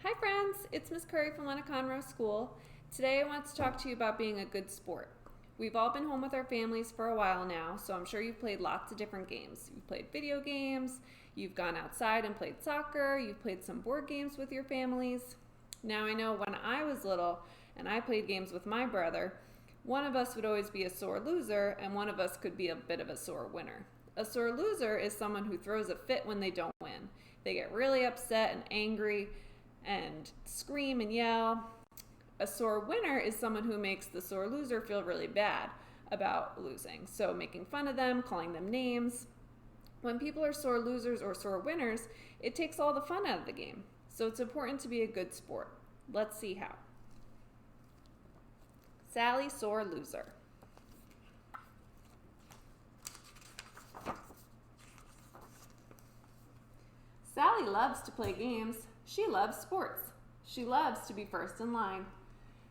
Hi friends, it's Miss Curry from Lena Conroe School. Today I want to talk to you about being a good sport. We've all been home with our families for a while now, so I'm sure you've played lots of different games. You've played video games, you've gone outside and played soccer, you've played some board games with your families. Now I know when I was little and I played games with my brother, one of us would always be a sore loser and one of us could be a bit of a sore winner. A sore loser is someone who throws a fit when they don't win. They get really upset and angry and scream and yell. A sore winner is someone who makes the sore loser feel really bad about losing. So making fun of them, calling them names. When people are sore losers or sore winners, it takes all the fun out of the game. So it's important to be a good sport. Let's see how. Sally, sore loser. Sally loves to play games. She loves sports. She loves to be first in line.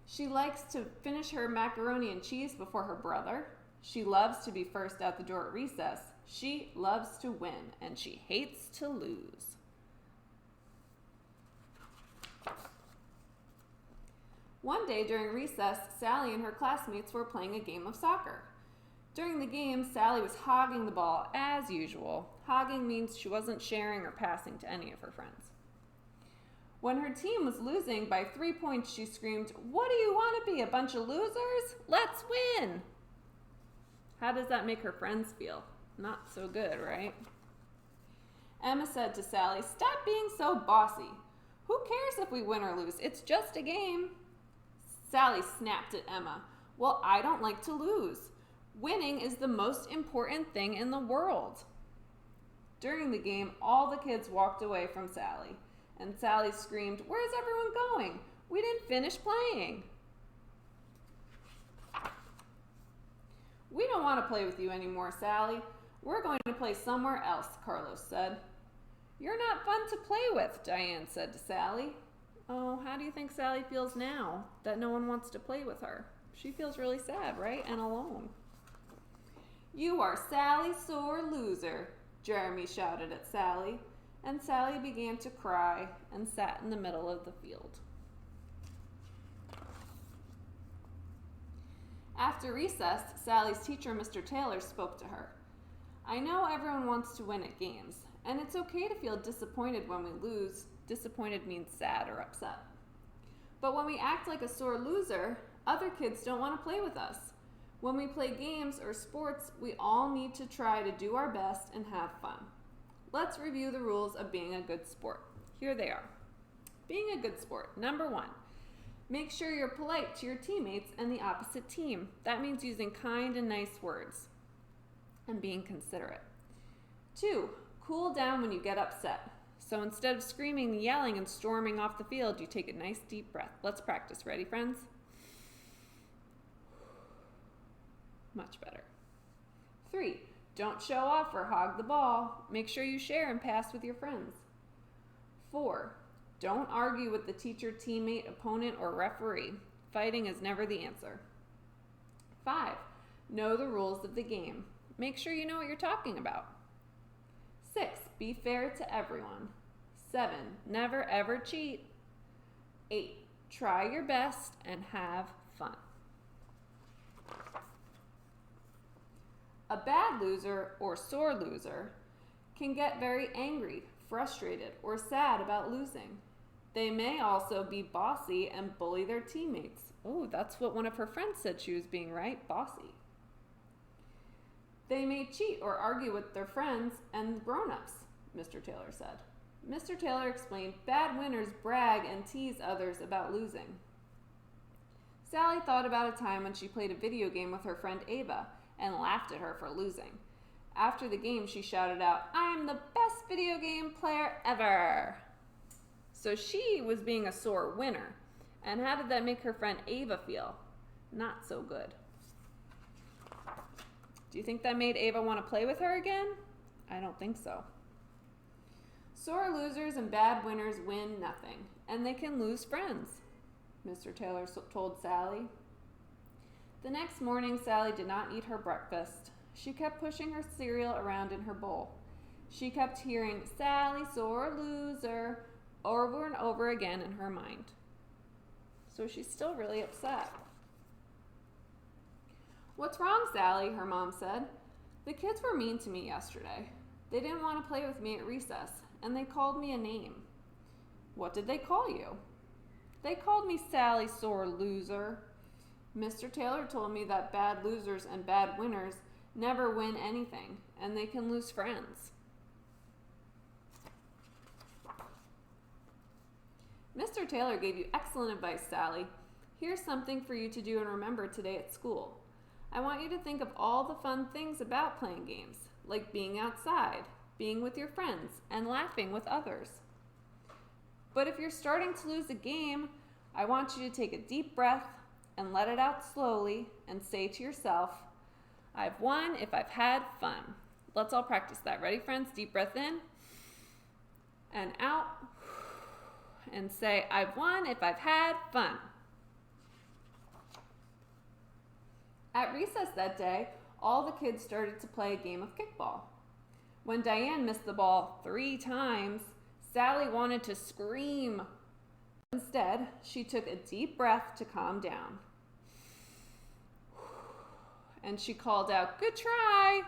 She likes to finish her macaroni and cheese before her brother. She loves to be first out the door at recess. She loves to win, and she hates to lose. One day during recess, Sally and her classmates were playing a game of soccer. During the game, Sally was hogging the ball as usual. Hogging means she wasn't sharing or passing to any of her friends. When her team was losing by 3 points, she screamed, "What do you want to be, a bunch of losers? Let's win!" How does that make her friends feel? Not so good, right? Emma said to Sally, "Stop being so bossy. Who cares if we win or lose? It's just a game." Sally snapped at Emma. "Well, I don't like to lose. Winning is the most important thing in the world." During the game, all the kids walked away from Sally. And Sally screamed, "Where's everyone going? We didn't finish playing." "We don't want to play with you anymore, Sally. We're going to play somewhere else," Carlos said. "You're not fun to play with," Diane said to Sally. Oh, how do you think Sally feels now that no one wants to play with her? She feels really sad, right? And alone. "You are Sally, sore loser," Jeremy shouted at Sally. And Sally began to cry and sat in the middle of the field. After recess, Sally's teacher, Mr. Taylor, spoke to her. "I know everyone wants to win at games, and it's okay to feel disappointed when we lose." Disappointed means sad or upset. "But when we act like a sore loser, other kids don't want to play with us. When we play games or sports, we all need to try to do our best and have fun. Let's review the rules of being a good sport. Here they are. Being a good sport. Number 1, make sure you're polite to your teammates and the opposite team. That means using kind and nice words and being considerate. 2, cool down when you get upset. So instead of screaming, yelling, and storming off the field, you take a nice deep breath. Let's practice. Ready, friends? Much better. 3, don't show off or hog the ball. Make sure you share and pass with your friends. 4, don't argue with the teacher, teammate, opponent, or referee. Fighting is never the answer. 5, know the rules of the game. Make sure you know what you're talking about. 6, be fair to everyone. 7, never ever cheat. 8, try your best and have fun. A bad loser or sore loser can get very angry, frustrated, or sad about losing. They may also be bossy and bully their teammates. Oh, that's what one of her friends said she was being, right? Bossy. They may cheat or argue with their friends and grown-ups, Mr. Taylor said. Mr. Taylor explained, bad winners brag and tease others about losing. Sally thought about a time when she played a video game with her friend Ava and laughed at her for losing. After the game, she shouted out, "I am the best video game player ever." So she was being a sore winner. And how did that make her friend Ava feel? Not so good. Do you think that made Ava want to play with her again? I don't think so. Sore losers and bad winners win nothing, and they can lose friends, Mr. Taylor told Sally. The next morning, Sally did not eat her breakfast. She kept pushing her cereal around in her bowl. She kept hearing, "Sally, sore loser," over and over again in her mind. So she's still really upset. "What's wrong, Sally?" her mom said. "The kids were mean to me yesterday. They didn't want to play with me at recess, and they called me a name." "What did they call you?" "They called me Sally Sore Loser. Mr. Taylor told me that bad losers and bad winners never win anything, and they can lose friends." "Mr. Taylor gave you excellent advice, Sally. Here's something for you to do and remember today at school. I want you to think of all the fun things about playing games, like being outside, being with your friends, and laughing with others. But if you're starting to lose a game, I want you to take a deep breath and let it out slowly and say to yourself, 'I've won if I've had fun.'" Let's all practice that. Ready, friends? Deep breath in and out. And say, "I've won if I've had fun." At recess that day, all the kids started to play a game of kickball. When Diane missed the ball 3 times, Sally wanted to scream. Instead, she took a deep breath to calm down. And she called out, "Good try!"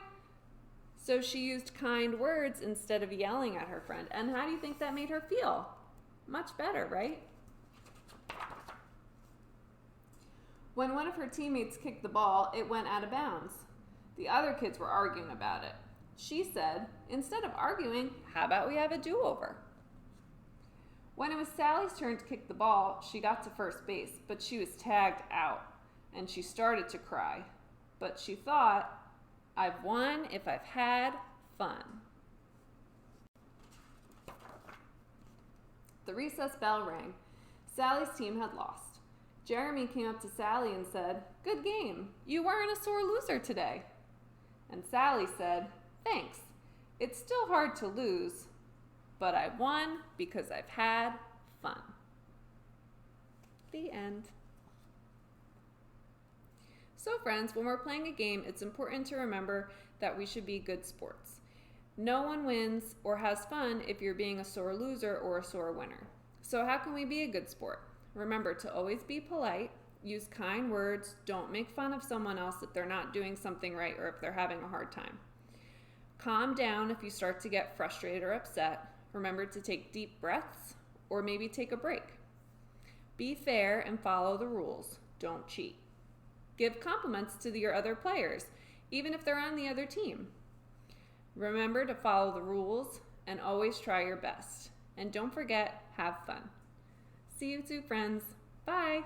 So she used kind words instead of yelling at her friend. And how do you think that made her feel? Much better, right? When one of her teammates kicked the ball, it went out of bounds. The other kids were arguing about it. She said, "Instead of arguing, how about we have a do-over?" When it was Sally's turn to kick the ball, she got to first base, but she was tagged out, and she started to cry. But she thought, "I've won if I've had fun." The recess bell rang. Sally's team had lost. Jeremy came up to Sally and said, "Good game. You weren't a sore loser today." And Sally said, "Thanks. It's still hard to lose, but I won because I've had fun." The end. So friends, when we're playing a game, it's important to remember that we should be good sports. No one wins or has fun if you're being a sore loser or a sore winner. So how can we be a good sport? Remember to always be polite, use kind words, don't make fun of someone else if they're not doing something right or if they're having a hard time. Calm down if you start to get frustrated or upset. Remember to take deep breaths or maybe take a break. Be fair and follow the rules. Don't cheat. Give compliments to your other players, even if they're on the other team. Remember to follow the rules and always try your best. And don't forget, have fun. See you soon, friends. Bye.